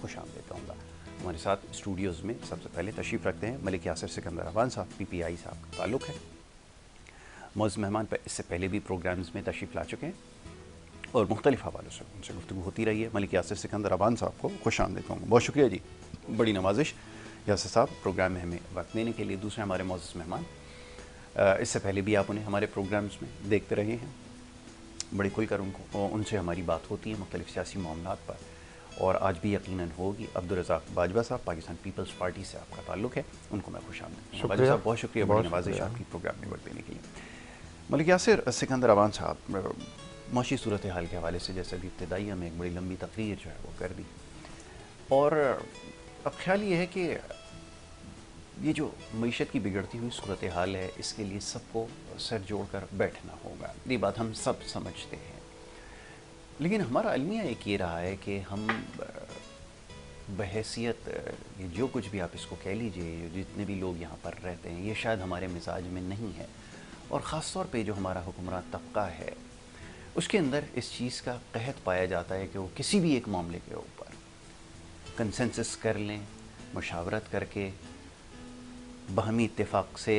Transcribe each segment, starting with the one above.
خوش آمدید کہوں گا. ہمارے ساتھ اسٹوڈیوز میں سب سے پہلے تشریف رکھتے ہیں ملک یاسر سکندر اعوان صاحب, PPI صاحب کا تعلق ہے. معزز مہمان پر اس سے پہلے بھی پروگرامز میں تشریف لا چکے ہیں اور مختلف حوالوں سے ان سے گفتگو ہوتی رہی ہے. ملک یاسر سکندر اعوان صاحب کو خوش آمدید کہوں گا. بہت شکریہ جی, بڑی نوازش یاسر صاحب پروگرام میں ہمیں وقت دینے کے لیے. دوسرے ہمارے معزز مہمان, اس سے پہلے بھی آپ انہیں ہمارے پروگرامز میں دیکھتے رہے ہیں, بڑے کھل کر ان سے ہماری بات ہوتی ہے مختلف سیاسی معاملات پر, اور آج بھی یقیناً ہوگی. عبدالرزاق باجوہ صاحب, پاکستان پیپلز پارٹی سے آپ کا تعلق ہے, ان کو میں خوش آمدید. باجوہ صاحب بہت شکریہ, بڑی نوازش آپ کی پروگرام میں وقت دینے کے لیے. ملک یاسر سکندر اعوان صاحب, معاشی صورتحال کے حوالے سے جیسے بھی ابتدائیہ میں ایک بڑی لمبی تقریر جو ہے وہ کر دی, اور اب خیال یہ ہے کہ یہ جو معیشت کی بگڑتی ہوئی صورتحال ہے, اس کے لیے سب کو سر جوڑ کر بیٹھنا ہوگا. یہ بات ہم سب سمجھتے ہیں, لیکن ہمارا المیہ ایک یہ رہا ہے کہ ہم بحیثیت یہ جو کچھ بھی آپ اس کو کہہ لیجئے, جتنے بھی لوگ یہاں پر رہتے ہیں, یہ شاید ہمارے مزاج میں نہیں ہے. اور خاص طور پہ جو ہمارا حکمران طبقہ ہے, اس کے اندر اس چیز کا قحط پایا جاتا ہے کہ وہ کسی بھی ایک معاملے کے اوپر کنسنسس کر لیں, مشاورت کر کے باہمی اتفاق سے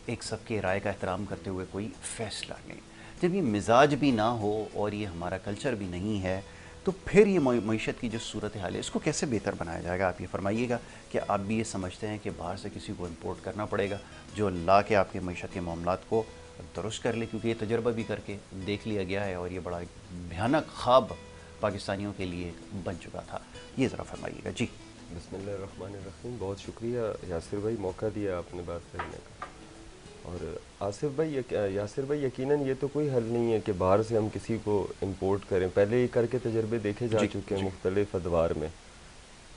ایک سب کے رائے کا احترام کرتے ہوئے کوئی فیصلہ لیں. جب یہ مزاج بھی نہ ہو اور یہ ہمارا کلچر بھی نہیں ہے, تو پھر یہ معیشت کی جو صورتحال ہے اس کو کیسے بہتر بنایا جائے گا؟ آپ یہ فرمائیے گا کہ آپ بھی یہ سمجھتے ہیں کہ باہر سے کسی کو امپورٹ کرنا پڑے گا جو لا کے آپ کے معیشت کے معاملات کو درست کر لے, کیونکہ یہ تجربہ بھی کر کے دیکھ لیا گیا ہے اور یہ بڑا بھیانک خواب پاکستانیوں کے لیے بن چکا تھا. یہ ذرا فرمائیے گا جی. بسم اللہ الرحمن الرحیم. بہت شکریہ یاسر بھائی, موقع دیا آپ نے بات کرنے کا. اور آصف بھائی, یاسر بھائی, یقیناً یہ تو کوئی حل نہیں ہے کہ باہر سے ہم کسی کو امپورٹ کریں. پہلے یہ کر کے تجربے دیکھے جا چکے ہیں مختلف ادوار میں,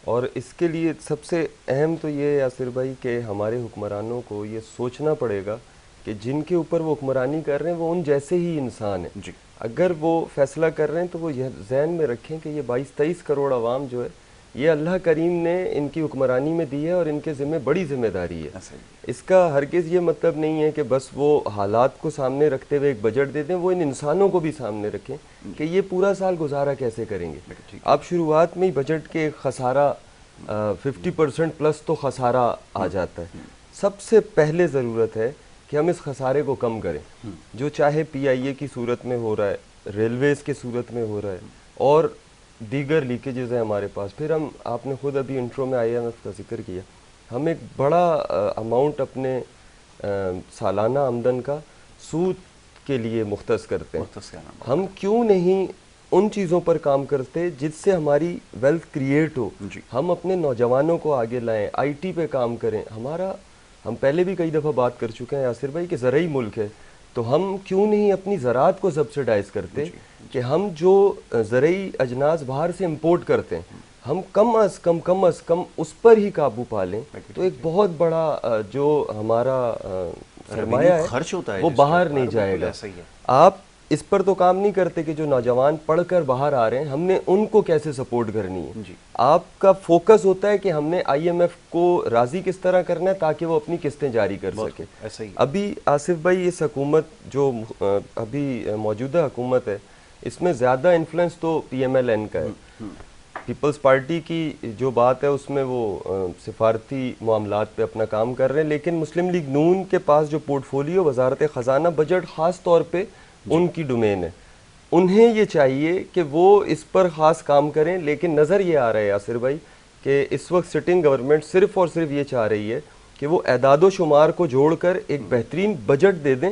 اور اس کے لیے سب سے اہم تو یہ ہے یاسر بھائی کہ ہمارے حکمرانوں کو یہ سوچنا پڑے گا کہ جن کے اوپر وہ حکمرانی کر رہے ہیں وہ ان جیسے ہی انسان ہیں. اگر وہ فیصلہ کر رہے ہیں تو وہ یہ ذہن میں رکھیں کہ یہ 22-23 کروڑ عوام جو ہے, یہ اللہ کریم نے ان کی حکمرانی میں دی ہے اور ان کے ذمہ بڑی ذمہ داری ہے. اس کا ہرگز یہ مطلب نہیں ہے کہ بس وہ حالات کو سامنے رکھتے ہوئے ایک بجٹ دے دیں, وہ ان انسانوں کو بھی سامنے رکھیں کہ یہ پورا سال گزارا کیسے کریں گے. آپ شروعات میں ہی بجٹ کے خسارہ 50% پلس تو خسارہ آ جاتا ہے. سب سے پہلے ضرورت ہے کہ ہم اس خسارے کو کم کریں, جو چاہے PIA کی صورت میں ہو رہا ہے, ریلویز کی صورت میں ہو رہا ہے, اور دیگر لیکیجز ہیں ہمارے پاس. پھر ہم, آپ نے خود ابھی انٹرو میں IMF کا ذکر کیا, ہم ایک بڑا اماؤنٹ اپنے سالانہ آمدن کا سود کے لیے مختص کرتے ہیں. ہم کیوں نہیں ان چیزوں پر کام کرتے جس سے ہماری ویلتھ کریٹ ہو؟ ہم اپنے نوجوانوں کو آگے لائیں, IT پہ کام کریں. ہم پہلے بھی کئی دفعہ بات کر چکے ہیں یاسر بھائی کہ زرعی ملک ہے, تو ہم کیوں نہیں اپنی زراعت کو سبسڈائز کرتے کہ ہم جو زرعی اجناس باہر سے امپورٹ کرتے ہیں ہم کم از کم اس پر ہی قابو پا لیں, تو ایک بہت بڑا جو ہمارا سرمایہ ہے وہ باہر نہیں جائے گا. آپ اس پر تو کام نہیں کرتے کہ جو نوجوان پڑھ کر باہر آ رہے ہیں ہم نے ان کو کیسے سپورٹ کرنی ہے. آپ کا فوکس ہوتا ہے کہ ہم نے IMF کو راضی کس طرح کرنا ہے تاکہ وہ اپنی قسطیں جاری کر سکے. ابھی آصف بھائی, اس حکومت جو ابھی موجودہ حکومت ہے, اس میں زیادہ انفلوئنس تو PMLN کا ہے. پیپلز پارٹی کی جو بات ہے اس میں وہ سفارتی معاملات پہ اپنا کام کر رہے ہیں, لیکن مسلم لیگ نون کے پاس جو پورٹ فولیو وزارت خزانہ بجٹ خاص طور پہ ان کی ڈومین ہے. انہیں یہ چاہیے کہ وہ اس پر خاص کام کریں, لیکن نظر یہ آ رہا ہے یاسر بھائی کہ اس وقت سٹنگ گورنمنٹ صرف اور صرف یہ چاہ رہی ہے کہ وہ اعداد و شمار کو جوڑ کر ایک بہترین بجٹ دے دیں,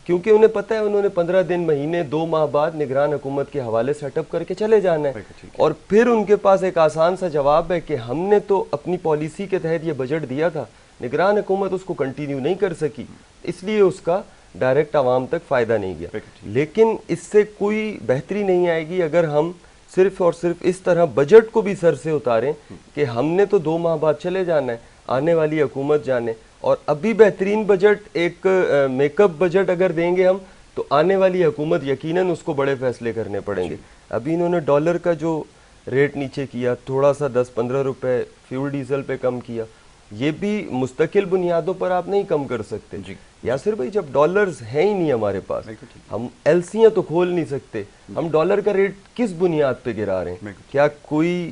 کیونکہ انہیں پتہ ہے انہوں نے 15 دن, مہینے, 2 ماہ بعد نگران حکومت کے حوالے سیٹ اپ کر کے چلے جانا ہے. اور پھر ان کے پاس ایک آسان سا جواب ہے کہ ہم نے تو اپنی پالیسی کے تحت یہ بجٹ دیا تھا, نگران حکومت اس کو کنٹینیو نہیں کر سکی, اس لیے اس کا ڈائریکٹ عوام تک فائدہ نہیں گیا. لیکن اس سے کوئی بہتری نہیں آئے گی اگر ہم صرف اور صرف اس طرح بجٹ کو بھی سر سے اتاریں کہ ہم نے تو 2 ماہ بعد چلے جانا ہے, آنے والی حکومت جانے. اور ابھی بہترین بجٹ, ایک میک اپ بجٹ اگر دیں گے ہم, تو آنے والی حکومت یقیناً اس کو بڑے فیصلے کرنے پڑیں گے. ابھی انہوں نے ڈالر کا جو ریٹ نیچے کیا, تھوڑا سا 10-15 روپے فیول ڈیزل پہ کم کیا, یہ بھی مستقل بنیادوں پر آپ نہیں کم کر سکتے. یاسر بھائی جب ڈالرز ہیں ہی نہیں ہمارے پاس, ہم ایل سیاں تو کھول نہیں سکتے, ہم ڈالر کا ریٹ کس بنیاد پہ گرا رہے ہیں؟ کیا کوئی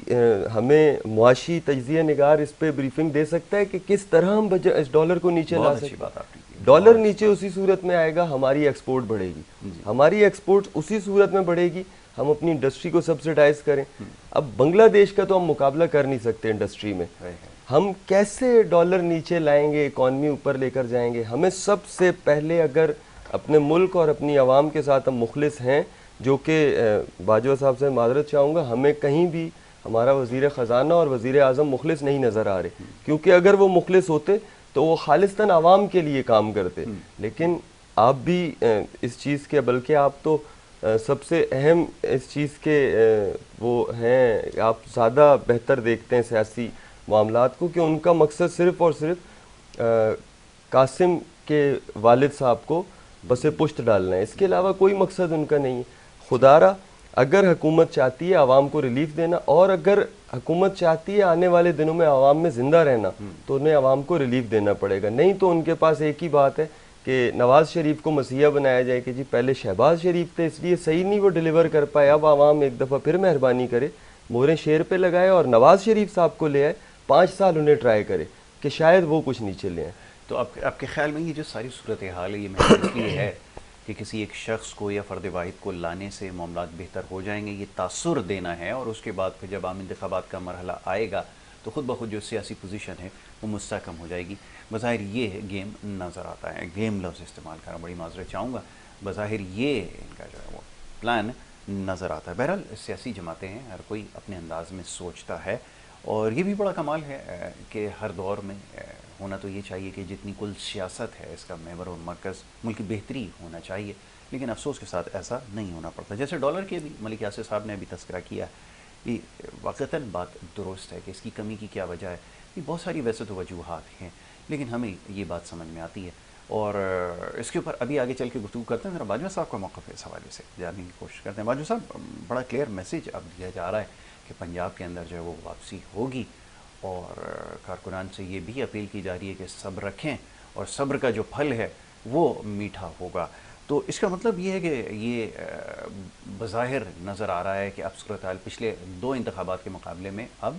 ہمیں معاشی تجزیہ نگار اس پہ بریفنگ دے سکتا ہے کہ کس طرح ہم اس ڈالر کو نیچے لا سکتے ہیں؟ ڈالر نیچے اسی صورت میں آئے گا ہماری ایکسپورٹ بڑھے گی, ہماری ایکسپورٹ اسی صورت میں بڑھے گی ہم اپنی انڈسٹری کو سبسڈائز کریں. اب بنگلہ دیش کا تو ہم مقابلہ کر نہیں سکتے انڈسٹری میں, ہم کیسے ڈالر نیچے لائیں گے, اکانومی اوپر لے کر جائیں گے؟ ہمیں سب سے پہلے اگر اپنے ملک اور اپنی عوام کے ساتھ ہم مخلص ہیں, جو کہ باجوہ صاحب سے معذرت چاہوں گا, ہمیں کہیں بھی ہمارا وزیر خزانہ اور وزیر اعظم مخلص نہیں نظر آ رہے, کیونکہ اگر وہ مخلص ہوتے تو وہ خالصتاً عوام کے لیے کام کرتے. لیکن آپ بھی اس چیز کے, بلکہ آپ تو سب سے اہم اس چیز کے وہ ہیں, آپ زیادہ بہتر دیکھتے ہیں سیاسی معاملات کو, کہ ان کا مقصد صرف اور صرف قاسم کے والد صاحب کو بس پشت ڈالنا ہے, اس کے علاوہ کوئی مقصد ان کا نہیں ہے. خدارا اگر حکومت چاہتی ہے عوام کو ریلیف دینا, اور اگر حکومت چاہتی ہے آنے والے دنوں میں عوام میں زندہ رہنا, تو انہیں عوام کو ریلیف دینا پڑے گا. نہیں تو ان کے پاس ایک ہی بات ہے کہ نواز شریف کو مسیحا بنایا جائے کہ جی پہلے شہباز شریف تھے اس لیے صحیح نہیں وہ ڈیلیور کر پائے, اب عوام ایک دفعہ پھر مہربانی کرے مہریں شیر پہ لگائے اور نواز شریف صاحب کو لے آئے, 5 سال انہیں ٹرائی کرے کہ شاید وہ کچھ نیچے لے آئیں. تو آپ کے خیال میں یہ جو ساری صورتحال ہے یہ محض اس لیے ہے کہ کسی ایک شخص کو یا فرد واحد کو لانے سے معاملات بہتر ہو جائیں گے, یہ تاثر دینا ہے, اور اس کے بعد پھر جب عام انتخابات کا مرحلہ آئے گا تو خود بخود جو سیاسی پوزیشن ہے وہ مستحکم ہو جائے گی؟ بظاہر یہ گیم نظر آتا ہے, گیم لفظ استعمال کرنا بڑی معذرت چاہوں گا, بظاہر یہ ان کا جو ہے وہ پلان نظر آتا ہے. بہرحال سیاسی جماعتیں ہیں, ہر کوئی اپنے انداز میں سوچتا ہے, اور یہ بھی بڑا کمال ہے کہ ہر دور میں ہونا تو یہ چاہیے کہ جتنی کل سیاست ہے اس کا محور اور مرکز ملک کی بہتری ہونا چاہیے, لیکن افسوس کے ساتھ ایسا نہیں ہونا پڑتا. جیسے ڈالر کے بھی ملک یاسر صاحب نے ابھی تذکرہ کیا, یہ واقعتاً بات درست ہے کہ اس کی کمی کی کیا وجہ ہے. یہ بہت ساری ویسے تو وجوہات ہیں, لیکن ہمیں یہ بات سمجھ میں آتی ہے, اور اس کے اوپر ابھی آگے چل کے گفتگو کرتے ہیں. ذرا باجوہ صاحب کا موقف ہے اس حوالے سے جاننے کی کوشش کرتے ہیں. باجوہ صاحب, بڑا کلیئر میسیج اب دیا جا رہا ہے کہ پنجاب کے اندر جو ہے وہ واپسی ہوگی, اور کارکنان سے یہ بھی اپیل کی جا رہی ہے کہ صبر رکھیں, اور صبر کا جو پھل ہے وہ میٹھا ہوگا. تو اس کا مطلب یہ ہے کہ یہ بظاہر نظر آ رہا ہے کہ اب صورتحال پچھلے 2 انتخابات کے مقابلے میں اب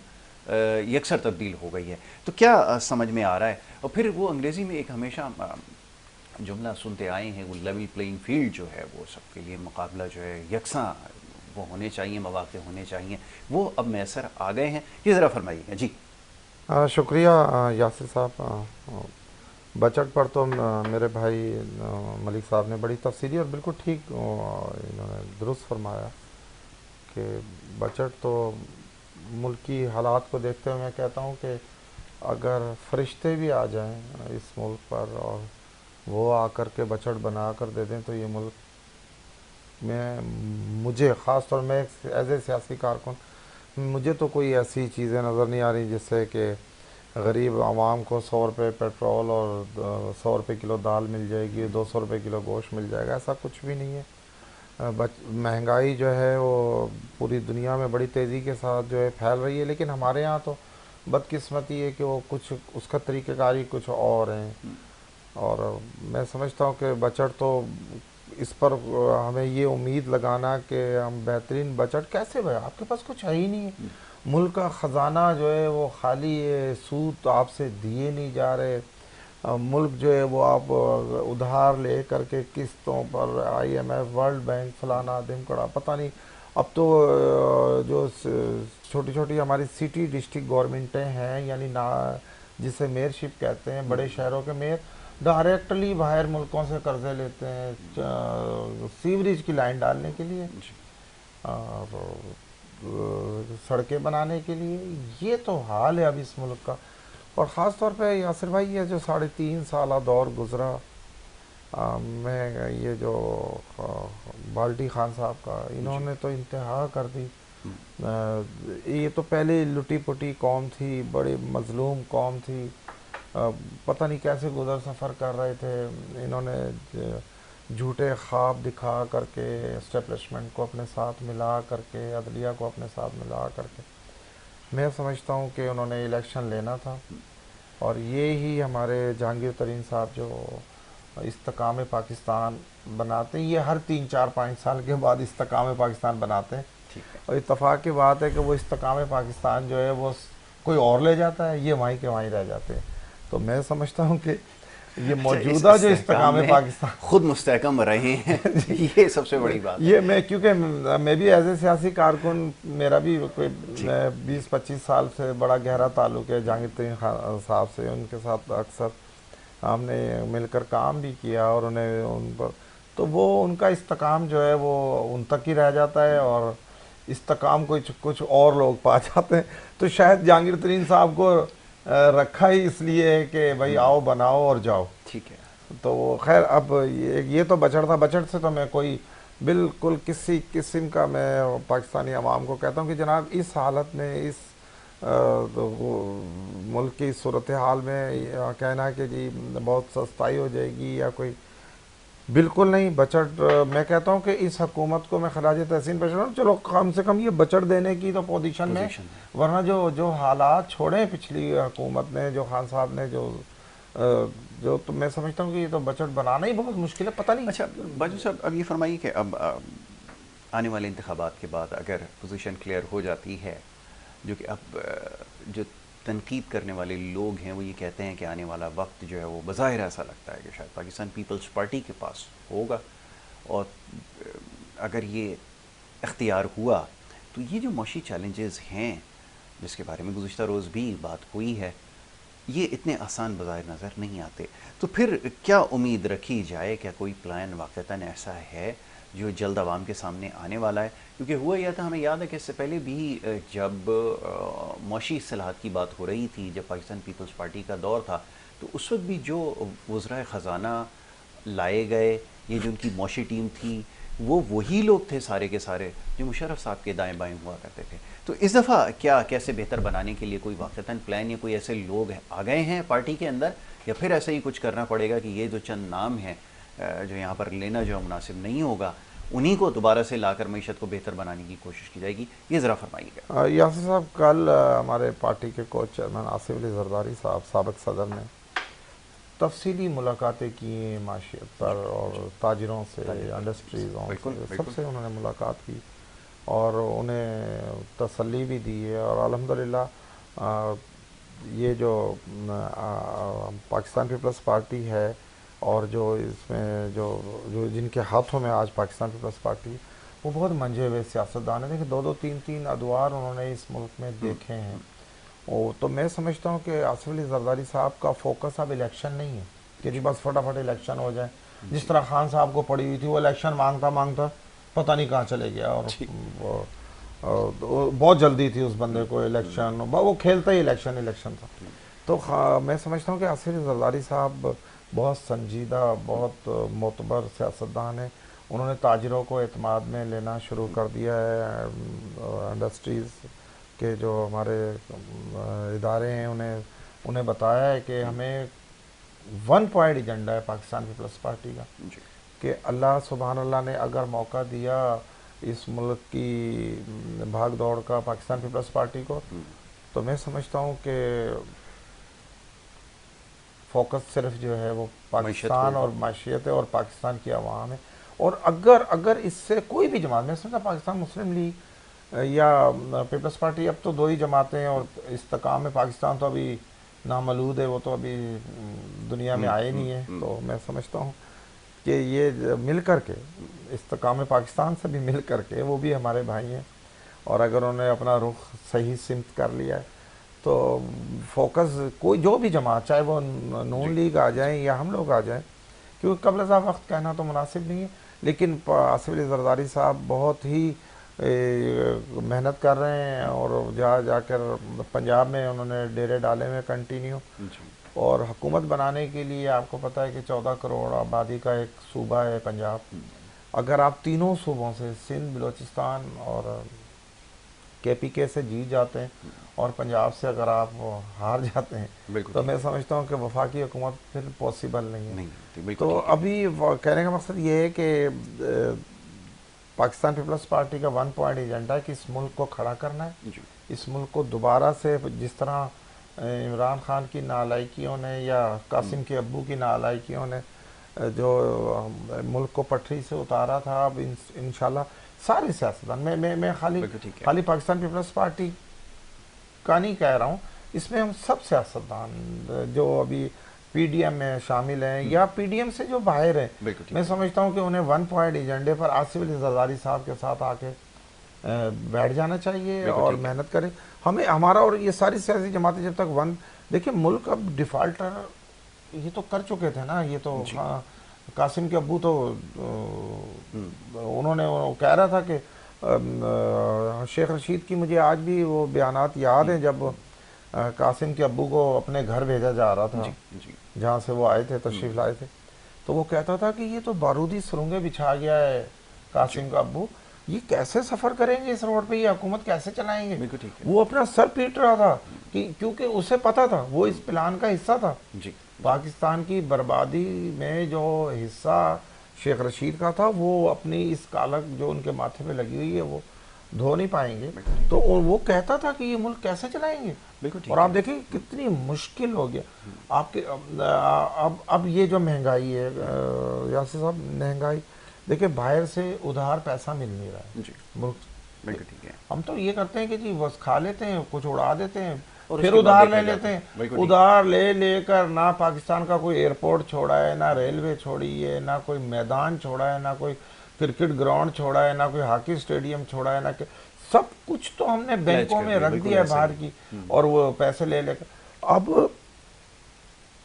یکسر تبدیل ہو گئی ہے. تو کیا سمجھ میں آ رہا ہے؟ اور پھر وہ انگریزی میں ایک ہمیشہ جملہ سنتے آئے ہیں, وہ لیول پلینگ فیلڈ جو ہے وہ سب کے لیے مقابلہ جو ہے یکساں وہ ہونے چاہیے, مواقع ہونے چاہیے, وہ اب میسر آ گئے ہیں. یہ ذرا فرمائیے گا. جی شکریہ یاسر صاحب. بجٹ پر تو میرے بھائی ملک صاحب نے بڑی تفصیلی اور بالکل ٹھیک انہوں نے درست فرمایا کہ بجٹ تو ملک کی حالات کو دیکھتے ہوئے میں کہتا ہوں کہ اگر فرشتے بھی آ جائیں اس ملک پر اور وہ آ کر کے بجٹ بنا کر دے دیں تو یہ ملک میں, مجھے خاص طور میں ایز اے سیاسی کارکن, مجھے تو کوئی ایسی چیزیں نظر نہیں آ رہی جس سے کہ غریب عوام کو 100 روپے پیٹرول اور 100 روپے کلو دال مل جائے گی, 200 روپے کلو گوشت مل جائے گا, ایسا کچھ بھی نہیں ہے. مہنگائی جو ہے وہ پوری دنیا میں بڑی تیزی کے ساتھ جو ہے پھیل رہی ہے, لیکن ہمارے یہاں تو بدقسمتی ہے کہ وہ کچھ اس کا طریقہ کاری کچھ اور ہیں. اور میں سمجھتا ہوں کہ بجٹ تو اس پر ہمیں یہ امید لگانا کہ ہم بہترین بجٹ کیسے بھائی, آپ کے پاس کچھ ہے ہی نہیں ہے. ملک کا خزانہ جو ہے وہ خالی ہے, سود آپ سے دیے نہیں جا رہے, ملک جو ہے وہ آپ ادھار لے کر کے قسطوں پر IMF, ورلڈ بینک, فلانا دھمکڑا پتہ نہیں. اب تو جو چھوٹی چھوٹی ہماری سٹی ڈسٹرکٹ گورنمنٹیں ہیں, یعنی جسے میئر شپ کہتے ہیں, بڑے شہروں کے میئر ڈائریکٹلی باہر ملکوں سے قرضے لیتے ہیں سیوریج کی لائن ڈالنے کے لیے اور سڑکیں بنانے کے لیے. یہ تو حال ہے اب اس ملک کا. اور خاص طور پہ یاسر بھائی یہ جو 3.5 سالہ دور گزرا, میں یہ جو بالٹی خان صاحب کا, انہوں نے تو انتہا کر دی. یہ تو پہلے لٹی پٹی قوم تھی, بڑی مظلوم قوم تھی, پتہ نہیں کیسے گزر سفر کر رہے تھے. انہوں نے جھوٹے خواب دکھا کر کے اسٹیبلشمنٹ کو اپنے ساتھ ملا کر کے, عدلیہ کو اپنے ساتھ ملا کر کے, میں سمجھتا ہوں کہ انہوں نے الیکشن لینا تھا اور یہ ہی ہمارے جہانگیر ترین صاحب جو استحکام پاکستان بناتے ہیں، یہ ہر 3 4 5 سال کے بعد استحکام پاکستان بناتے ہیں، ٹھیک ہے. اور اتفاق کی بات ہے کہ وہ استحکام پاکستان جو ہے وہ کوئی اور لے جاتا ہے، یہ وہیں کے وہیں رہ جاتے ہیں. تو میں سمجھتا ہوں کہ یہ موجودہ جو استحکام پاکستان خود مستحکم رہے ہیں یہ سب سے بڑی بات ہے. یہ میں کیونکہ میں بھی ایز اے سیاسی کارکن، میرا بھی کوئی 20 25 سال سے بڑا گہرا تعلق ہے جہانگیر ترین صاحب سے. ان کے ساتھ اکثر ہم نے مل کر کام بھی کیا، اور انہیں ان پر تو وہ ان کا استحکام جو ہے وہ ان تک ہی رہ جاتا ہے، اور استحکام کچھ اور لوگ پا جاتے ہیں. تو شاید جہانگیر ترین صاحب کو رکھا ہی اس لیے ہے کہ بھائی آؤ بناؤ اور جاؤ. ٹھیک ہے. تو خیر اب یہ تو بچڑ تھا. بچڑ سے تو میں کوئی بالکل کسی قسم کا، میں پاکستانی عوام کو کہتا ہوں کہ جناب اس حالت میں، اس ملک کی صورتحال میں کہنا کہ جی بہت سستائی ہو جائے گی یا کوئی، بالکل نہیں. بچڑ میں کہتا ہوں کہ اس حکومت کو میں خراج تحسین پیش کرتا ہوں، چلو کم سے کم یہ بچڑ دینے کی تو پوزیشن میں، ورنہ جو حالات چھوڑے پچھلی حکومت نے، جو خان صاحب نے جو تو میں سمجھتا ہوں کہ یہ تو بچڑ بنانا ہی بہت مشکل ہے. پتہ نہیں. اچھا باجو صاحب، اب یہ فرمائیے کہ اب آنے والے انتخابات کے بعد اگر پوزیشن کلیئر ہو جاتی ہے، جو کہ اب جو تنقید کرنے والے لوگ ہیں وہ یہ کہتے ہیں کہ آنے والا وقت جو ہے وہ بظاہر ایسا لگتا ہے کہ شاید پاکستان پیپلز پارٹی کے پاس ہوگا، اور اگر یہ اختیار ہوا تو یہ جو معاشی چیلنجز ہیں جس کے بارے میں گزشتہ روز بھی بات ہوئی ہے، یہ اتنے آسان بظاہر نظر نہیں آتے. تو پھر کیا امید رکھی جائے؟ کیا کوئی پلان واقعتاً ایسا ہے جو جلد عوام کے سامنے آنے والا ہے؟ کیونکہ ہوا یہ تھا، ہمیں یاد ہے کہ اس سے پہلے بھی جب معاشی اصلاحات کی بات ہو رہی تھی، جب پاکستان پیپلز پارٹی کا دور تھا، تو اس وقت بھی جو وزراء خزانہ لائے گئے، یہ جو ان کی معاشی ٹیم تھی، وہ وہی لوگ تھے سارے کے سارے جو مشرف صاحب کے دائیں بائیں ہوا کرتے تھے. تو اس دفعہ کیا کیسے بہتر بنانے کے لیے کوئی واقعتاً پلان یا کوئی ایسے لوگ آ گئے ہیں پارٹی کے اندر، یا پھر ایسا ہی کچھ کرنا پڑے گا کہ یہ جو چند نام ہیں جو یہاں پر لینا جو مناسب نہیں ہوگا، انہی کو دوبارہ سے لا کر معیشت کو بہتر بنانے کی کوشش کی جائے گی؟ یہ ذرا فرمائیے گا. یاسر صاحب، کل ہمارے پارٹی کے کو چیئرمین آصف علی زرداری صاحب، سابق صدر نے تفصیلی ملاقاتیں کی معیشت پر، اور تاجروں سے، انڈسٹریزوں سے، سب سے انہوں نے ملاقات کی اور انہیں تسلی بھی دی ہے. اور الحمدللہ یہ جو پاکستان پیپلز پارٹی ہے، اور جو اس میں جو جن کے ہاتھوں میں آج پاکستان پیپلز پارٹی، وہ بہت منجے ہوئے سیاستدان ہیں. دیکھیں 2 2 3 3 ادوار انہوں نے اس ملک میں دیکھے ہیں. تو میں سمجھتا ہوں کہ آصف علی زرداری صاحب کا فوکس اب الیکشن نہیں ہے کہ جی بس فٹافٹ الیکشن ہو جائے. جس طرح خان صاحب کو پڑی ہوئی تھی، وہ الیکشن مانگتا پتہ نہیں کہاں چلے گیا، اور بہت جلدی تھی اس بندے کو الیکشن، وہ کھیلتا ہی الیکشن تھا. تو میں سمجھتا ہوں کہ آصف علی زرداری صاحب بہت سنجیدہ، بہت معتبر سیاستدان ہیں. انہوں نے تاجروں کو اعتماد میں لینا شروع کر دیا ہے. انڈسٹریز کے جو ہمارے ادارے ہیں انہیں بتایا ہے کہ ہمیں 1 پوائنٹ ایجنڈا ہے پاکستان پیپلز پارٹی کا، کہ اللہ سبحان اللہ نے اگر موقع دیا اس ملک کی بھاگ دوڑ کا پاکستان پیپلز پارٹی کو، تو میں سمجھتا ہوں کہ فوکس صرف جو ہے وہ پاکستان اور معیشت ہے اور پاکستان کی عوام ہے. اور اگر اس سے کوئی بھی جماعت، میں سمجھتا پاکستان مسلم لیگ یا پیپلز پارٹی، اب تو 2 ہی جماعتیں ہیں، اور استحکام پاکستان تو ابھی نامولود ہے، وہ تو ابھی دنیا میں آئے نہیں ہے. تو میں سمجھتا ہوں کہ یہ مل کر کے، استحکام پاکستان سے بھی مل کر کے، وہ بھی ہمارے بھائی ہیں، اور اگر انہوں نے اپنا رخ صحیح سمت کر لیا ہے تو فوکس کوئی جو بھی جماعت، چاہے وہ نون لیگ آ جائیں یا ہم لوگ آ جائیں، کیونکہ قبل از وقت کہنا تو مناسب نہیں ہے، لیکن آصف علی زرداری صاحب بہت ہی محنت کر رہے ہیں، اور جا کر پنجاب میں انہوں نے ڈیرے ڈالے ہوئے کنٹینیو. اور حکومت بنانے کے لیے آپ کو پتہ ہے کہ 14 کروڑ آبادی کا ایک صوبہ ہے پنجاب. اگر آپ تینوں صوبوں سے، سندھ، بلوچستان اور KPK سے جیت جاتے ہیں، اور پنجاب سے اگر آپ ہار جاتے ہیں، تو میں سمجھتا ہوں کہ وفاقی حکومت پھر پاسبل نہیں ہے. تو ابھی کہنے کا مقصد یہ ہے کہ پاکستان پیپلز پارٹی کا 1 پوائنٹ ایجنڈا ہے کہ اس ملک کو کھڑا کرنا ہے، اس ملک کو دوبارہ سے جس طرح عمران خان کی نالائکیوں نے یا قاسم کے ابو کی نالائکیوں نے جو ملک کو پٹری سے اتارا تھا، اب انشاءاللہ سارے سیاستدان، میں خالی پاکستان پیپلز پارٹی کا نہیں کہہ رہا ہوں، اس میں ہم سب سیاستدان جو ابھی پی ڈی ایم میں شامل ہیں یا پی ڈی ایم سے جو باہر ہیں، میں سمجھتا ہوں کہ انہیں 1 پوائنٹ ایجنڈے پر آصف علی زرداری صاحب کے ساتھ آ کے بیٹھ جانا چاہیے اور محنت کریں. ہمیں ہمارا اور یہ ساری سیاسی جماعتیں جب تک دیکھیں ملک اب ڈیفالٹر یہ تو کر چکے تھے نا، یہ تو قاسم کے ابو تو انہوں نے کہہ رہا تھا کہ شیخ رشید کی مجھے آج بھی وہ بیانات یاد ہیں جب قاسم کے ابو کو اپنے گھر بھیجا جا رہا تھا جہاں سے وہ آئے تھے، تشریف لائے تھے، تو وہ کہتا تھا کہ یہ تو بارودی سرنگیں بچھا گیا ہے قاسم کا ابو، یہ کیسے سفر کریں گے اس روڈ پہ، یہ حکومت کیسے چلائیں گے. وہ اپنا سر پیٹ رہا تھا کیونکہ اسے پتا تھا وہ اس پلان کا حصہ تھا. پاکستان کی بربادی میں جو حصہ شیخ رشید کا تھا وہ اپنی اس کالک جو ان کے ماتھے پہ لگی ہوئی ہے وہ دھو نہیں پائیں گے. تو وہ کہتا تھا کہ یہ ملک کیسے چلائیں گے. اور آپ دیکھیں کتنی مشکل ہو گیا آپ کے اب یہ جو مہنگائی ہے یاسر صاحب، مہنگائی دیکھیں باہر سے ادھار پیسہ مل نہیں رہا ہے ملک. ہم تو یہ کرتے ہیں کہ جی بس کھا لیتے ہیں، کچھ اڑا دیتے ہیں، پھر ادھار لے لیتے ہیں. ادھار لے کر نہ پاکستان کا کوئی ایئرپورٹ چھوڑا ہے، نہ ریلوے چھوڑی ہے، نہ کوئی میدان چھوڑا ہے، نہ کوئی کرکٹ گراؤنڈ چھوڑا ہے، نہ کوئی ہاکی اسٹیڈیم چھوڑا ہے، نہ سب کچھ تو ہم نے بینکوں میں رکھ دیا ہے باہر کی، اور وہ پیسے لے کر اب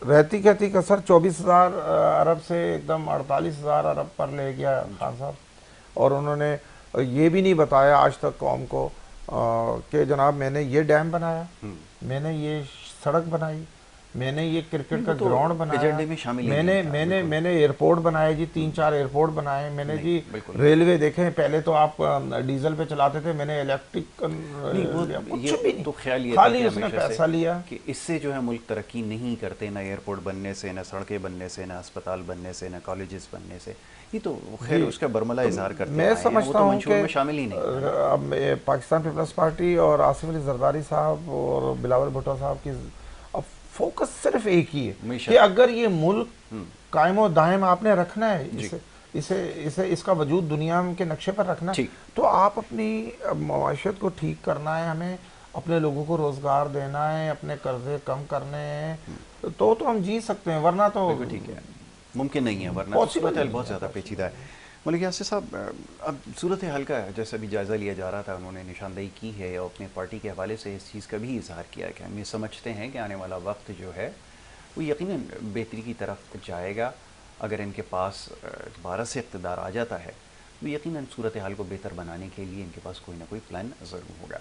رہتی کہتی کسر 24,000 ارب سے ایک دم 48,000 ارب پر لے گیا خان صاحب. اور انہوں نے یہ بھی نہیں بتایا آج تک قوم کو کہ جناب میں نے یہ ڈیم بنایا، میں نے یہ سڑک بنائی، میں نے یہ کرکٹ کا گراؤنڈ بنایا، میں نے ایئرپورٹ بنائے جی، 3-4 ایئرپورٹ بنائے میں نے جی. ریلوے دیکھیں پہلے تو آپ ڈیزل پہ چلاتے تھے، میں نے الیکٹرک خالی اس نے پیسہ لیا کہ اس سے جو ہے ملک ترقی نہیں کرتے، نہ ایئرپورٹ بننے سے، نہ سڑکیں بننے سے، نہ اسپتال بننے سے، نہ کالجز بننے سے. یہ تو خیر اس کا برملا اظہار کرتے ہیں. میں سمجھتا ہوں کہ شامل ہی نہیں. اب پاکستان پیپلز پارٹی اور آصف علی زرداری صاحب اور بلاول بھٹو صاحب کی اب فوکس صرف ایک ہی ہے کہ اگر یہ ملک قائم و دائم آپ نے رکھنا ہے، اس کا وجود دنیا کے نقشے پر رکھنا ہے، تو آپ اپنی معاشیت کو ٹھیک کرنا ہے، ہمیں اپنے لوگوں کو روزگار دینا ہے، اپنے قرضے کم کرنے ہیں، تو ہم جی سکتے ہیں، ورنہ تو ممکن نہیں ہے. ورنہ صورتحال بہت زیادہ پیچیدہ ہے. ملک یاسر صاحب، اب صورتحال کا جیسا بھی جائزہ لیا جا رہا تھا، انہوں نے نشاندہی کی ہے اور اپنے پارٹی کے حوالے سے اس چیز کا بھی اظہار کیا ہے کہ ہم یہ سمجھتے ہیں کہ آنے والا وقت جو ہے وہ یقیناً بہتری کی طرف جائے گا. اگر ان کے پاس دوبارہ سے اقتدار آ جاتا ہے تو یقیناً صورتحال کو بہتر بنانے کے لیے ان کے پاس کوئی نہ کوئی پلان ضرور ہوگا.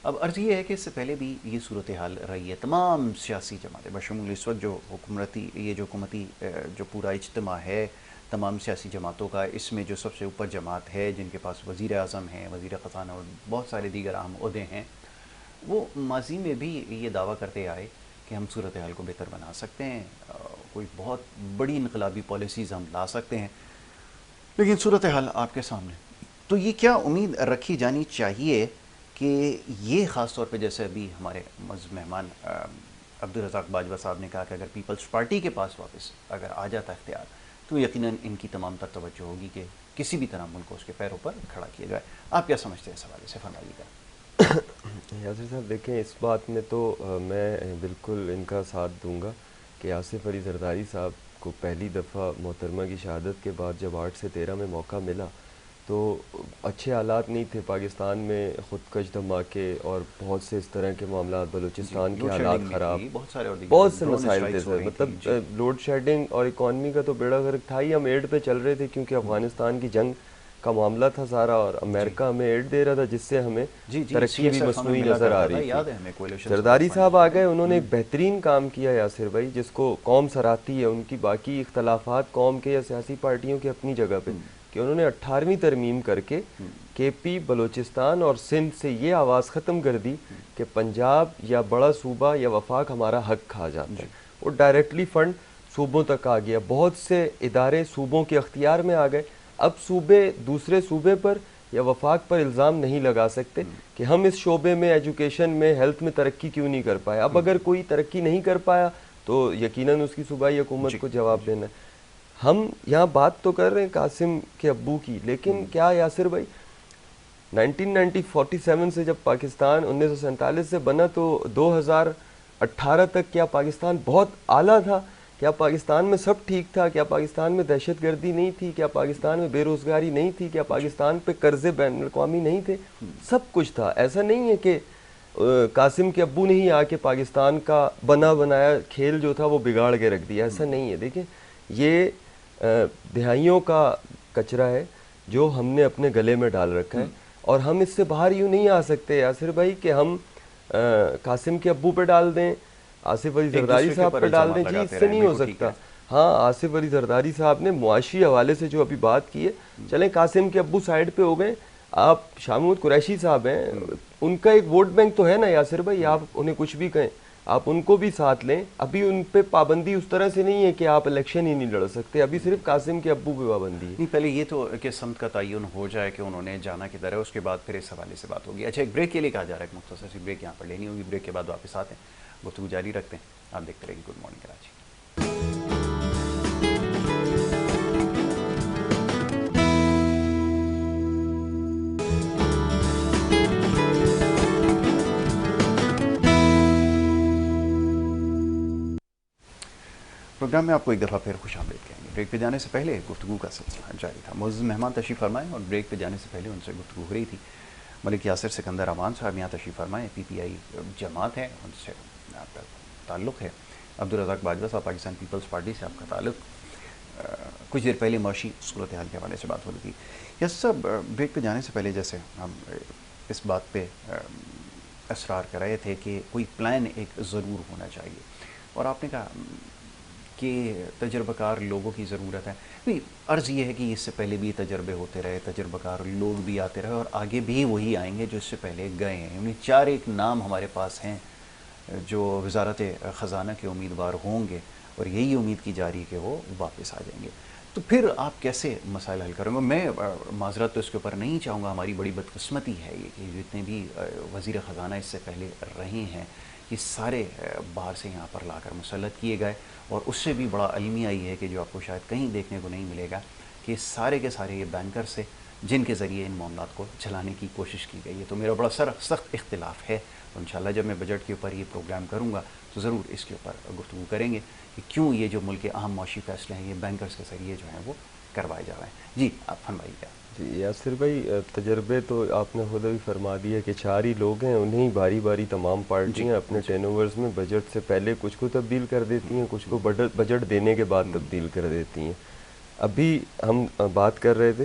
اب عرض یہ ہے کہ اس سے پہلے بھی یہ صورتحال رہی ہے. تمام سیاسی جماعتیں بشمول اس وقت جو حکومتی جو پورا اجتماع ہے تمام سیاسی جماعتوں کا، اس میں جو سب سے اوپر جماعت ہے جن کے پاس وزیر اعظم ہیں، وزیر خزانہ اور بہت سارے دیگر اہم عہدے ہیں، وہ ماضی میں بھی یہ دعویٰ کرتے آئے کہ ہم صورتحال کو بہتر بنا سکتے ہیں، کوئی بہت بڑی انقلابی پالیسیز ہم لا سکتے ہیں. لیکن صورتحال آپ کے سامنے. تو یہ کیا امید رکھی جانی چاہیے کہ یہ خاص طور پہ جیسے ابھی ہمارے مہمان عبدالرزاق باجوہ صاحب نے کہا کہ اگر پیپلز پارٹی کے پاس واپس اگر آ جاتا اختیار تو یقیناً ان کی تمام تر توجہ ہوگی کہ کسی بھی طرح ملک کو اس کے پیروں پر کھڑا کیا جائے. آپ کیا سمجھتے ہیں اس حوالے سے؟ فرمائیے گا. یاسر صاحب دیکھیں، اس بات میں تو میں بالکل ان کا ساتھ دوں گا کہ آصف علی زرداری صاحب کو پہلی دفعہ محترمہ کی شہادت کے بعد جب 8 سے 13 میں موقع ملا تو اچھے حالات نہیں تھے پاکستان میں، خودکش دھماکے اور بہت سے اس طرح کے معاملات، بلوچستان کے حالات خراب، بہت سے مسائل تھے سر. مطلب لوڈ شیڈنگ اور اکانومی کا تو بیڑا غرق تھا ہی. ہم ایڈ پہ چل رہے تھے کیونکہ افغانستان کی جنگ کا معاملہ تھا سارا، اور امریکہ ہمیں ایڈ دے رہا تھا جس سے ہمیں ترقی بھی مصنوعی نظر آ رہی تھی. زرداری صاحب آ گئے، انہوں نے ایک بہترین کام کیا یاسر بھائی، جس کو قوم سراہتی ہے. ان کی باقی اختلافات قوم کے یا سیاسی پارٹیوں کے اپنی جگہ پہ، کہ انہوں نے 18ویں ترمیم کر کے کے پی، بلوچستان اور سندھ سے یہ آواز ختم کر دی کہ پنجاب یا بڑا صوبہ یا وفاق ہمارا حق کھا جاتا ہے. وہ ڈائریکٹلی فنڈ صوبوں تک آ گیا، بہت سے ادارے صوبوں کے اختیار میں آ گئے. اب صوبے دوسرے صوبے پر یا وفاق پر الزام نہیں لگا سکتے کہ ہم اس شعبے میں، ایجوکیشن میں، ہیلتھ میں ترقی کیوں نہیں کر پائے. اب اگر کوئی ترقی نہیں کر پایا تو یقیناً اس کی صوبائی حکومت کو جواب دینا ہے. ہم یہاں بات تو کر رہے ہیں قاسم کے ابو کی، لیکن کیا یاسر بھائی 1947 سے جب پاکستان 1947 سے بنا تو 2018 تک کیا پاکستان بہت اعلیٰ تھا؟ کیا پاکستان میں سب ٹھیک تھا؟ کیا پاکستان میں دہشت گردی نہیں تھی؟ کیا پاکستان میں بے روزگاری نہیں تھی؟ کیا پاکستان پہ قرضے بین الاقوامی نہیں تھے؟ سب کچھ تھا. ایسا نہیں ہے کہ قاسم کے ابو نے ہی آ کے پاکستان کا بنا بنایا کھیل جو تھا وہ بگاڑ کے رکھ دیا. ایسا نہیں ہے. دیکھیں یہ دہائیوں کا کچرا ہے جو ہم نے اپنے گلے میں ڈال رکھا ہے، اور ہم اس سے باہر یوں نہیں آ سکتے یاسر بھائی کہ ہم قاسم کے ابو پہ ڈال دیں، آصف علی زرداری صاحب پہ ڈال دیں. جی اس سے نہیں ہو سکتا. ہاں آصف علی زرداری صاحب نے معاشی حوالے سے جو ابھی بات کی ہے، چلیں قاسم کے ابو سائڈ پہ ہو گئے. آپ شاہ محمود قریشی صاحب ہیں، ان کا ایک ووٹ بینک تو ہے نا یاسر بھائی، آپ انہیں کچھ بھی کہیں، آپ ان کو بھی ساتھ لیں. ابھی ان پہ پابندی اس طرح سے نہیں ہے کہ آپ الیکشن ہی نہیں لڑ سکتے، ابھی صرف قاسم کے ابو پہ پابندی ہے. نہیں، پہلے یہ تو کہ سمت کا تعین ہو جائے کہ انہوں نے جانا کدھر ہے، اس کے بعد پھر اس حوالے سے بات ہوگی. اچھا ایک بریک کے لیے کہا جا رہا ہے، ایک مختصر سی بریک یہاں پر لینی ہوگی. بریک کے بعد واپس آتے ہیں، گفتگو جاری رکھتے ہیں. آپ دیکھتے رہیے گڈ مارننگ کراچی. پروگرام میں آپ کو ایک دفعہ پھر خوش آمدید کہیں گے. بریک پہ جانے سے پہلے گفتگو کا سلسلہ جاری تھا. معزز مہمان تشریف فرمائیں، اور بریک پہ جانے سے پہلے ان سے گفتگو ہو رہی تھی. ملک یاسر سکندر امان صاحب یہاں تشریف فرمائیں، پی پی آئی جماعت ہے، ان سے آپ کا تعلق ہے. عبدالرزاق باجوہ صاحب پاکستان پیپلز پارٹی سے آپ کا تعلق. کچھ دیر پہلے معاشی صورتحال کے حوالے سے بات ہو رہی تھی. یس صاحب، بریک پہ جانے سے پہلے جیسے ہم اس بات پہ اصرار کر رہے تھے کہ کوئی پلان ایک ضرور ہونا چاہیے، اور آپ نے کہا کہ تجربہ کار لوگوں کی ضرورت ہے. عرض یہ ہے کہ اس سے پہلے بھی تجربے ہوتے رہے، تجربہ کار لوگ بھی آتے رہے، اور آگے بھی وہی آئیں گے جو اس سے پہلے گئے ہیں. یعنی 4 ایک نام ہمارے پاس ہیں جو وزارت خزانہ کے امیدوار ہوں گے، اور یہی امید کی جا رہی ہے کہ وہ واپس آ جائیں گے. تو پھر آپ کیسے مسائل حل کریں گے؟ میں معذرت تو اس کے اوپر نہیں چاہوں گا، ہماری بڑی بدقسمتی ہے یہ کہ جتنے بھی وزیر خزانہ اس سے پہلے رہے ہیں یہ سارے باہر سے یہاں پر لا کر مسلط کیے گئے. اور اس سے بھی بڑا المیہ یہ ہے کہ جو آپ کو شاید کہیں دیکھنے کو نہیں ملے گا کہ سارے کے سارے یہ بینکر سے جن کے ذریعے ان معاملات کو چلانے کی کوشش کی گئی ہے. تو میرا بڑا سخت اختلاف ہے. تو انشاءاللہ جب میں بجٹ کے اوپر یہ پروگرام کروں گا تو ضرور اس کے اوپر گفتگو کریں گے کہ کیوں یہ جو ملک کے اہم معاشی فیصلے ہیں یہ بینکرز کے ذریعے جو ہیں وہ کروائے جا رہے ہیں. جی آپ فرمائیے. جی یاسر بھائی، تجربے تو آپ نے خود بھی فرما دیا کہ 4 ہی لوگ ہیں، انہیں باری باری تمام پارٹیاں اپنے ٹین اوورز میں بجٹ سے پہلے کچھ کو تبدیل کر دیتی ہیں، کچھ کو بجٹ دینے کے بعد تبدیل کر دیتی ہیں. ابھی ہم بات کر رہے تھے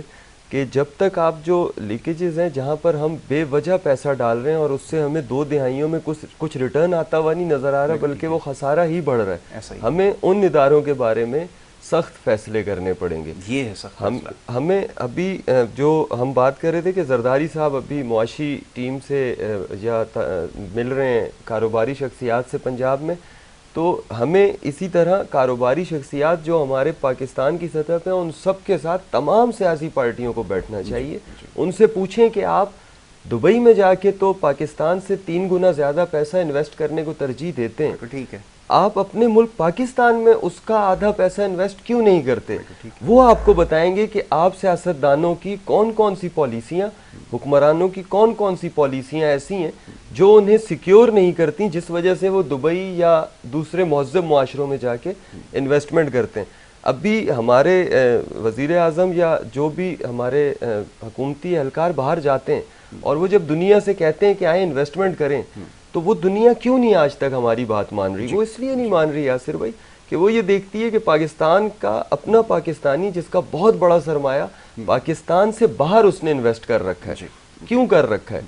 کہ جب تک آپ جو لیکیجز ہیں جہاں پر ہم بے وجہ پیسہ ڈال رہے ہیں اور اس سے ہمیں 2 دہائیوں میں کچھ ریٹرن آتا ہوا نہیں نظر آ رہا، بلکہ وہ خسارہ ہی بڑھ رہا ہے. ہمیں ان اداروں کے بارے میں سخت فیصلے کرنے پڑیں گے. یہ ہے سخت ہمیں ابھی جو ہم بات کر رہے تھے کہ زرداری صاحب ابھی معاشی ٹیم سے یا مل رہے ہیں کاروباری شخصیات سے پنجاب میں، تو ہمیں اسی طرح کاروباری شخصیات جو ہمارے پاکستان کی سطح پہ ان سب کے ساتھ تمام سیاسی پارٹیوں کو بیٹھنا چاہیے. ان سے پوچھیں کہ آپ دبئی میں جا کے تو پاکستان سے 3 گنا زیادہ پیسہ انویسٹ کرنے کو ترجیح دیتے ہیں، ٹھیک ہے، آپ اپنے ملک پاکستان میں اس کا آدھا پیسہ انویسٹ کیوں نہیں کرتے؟ وہ آپ کو بتائیں گے کہ آپ سیاستدانوں کی کون کون سی پالیسیاں، حکمرانوں کی کون کون سی پالیسیاں ایسی ہیں جو انہیں سیکیور نہیں کرتی، جس وجہ سے وہ دبئی یا دوسرے مہذب معاشروں میں جا کے انویسٹمنٹ کرتے ہیں. ابھی ہمارے وزیر اعظم یا جو بھی ہمارے حکومتی اہلکار باہر جاتے ہیں اور وہ جب دنیا سے کہتے ہیں کہ آئیں انویسٹمنٹ کریں، تو وہ دنیا کیوں نہیں آج تک ہماری بات مان رہی؟ وہ اس لیے نہیں مان رہی یاسر بھائی کہ وہ یہ دیکھتی ہے کہ پاکستان کا اپنا پاکستانی جس کا بہت بڑا سرمایہ پاکستان سے باہر اس نے انویسٹ کر رکھا ہے. کیوں کر رکھا ہے؟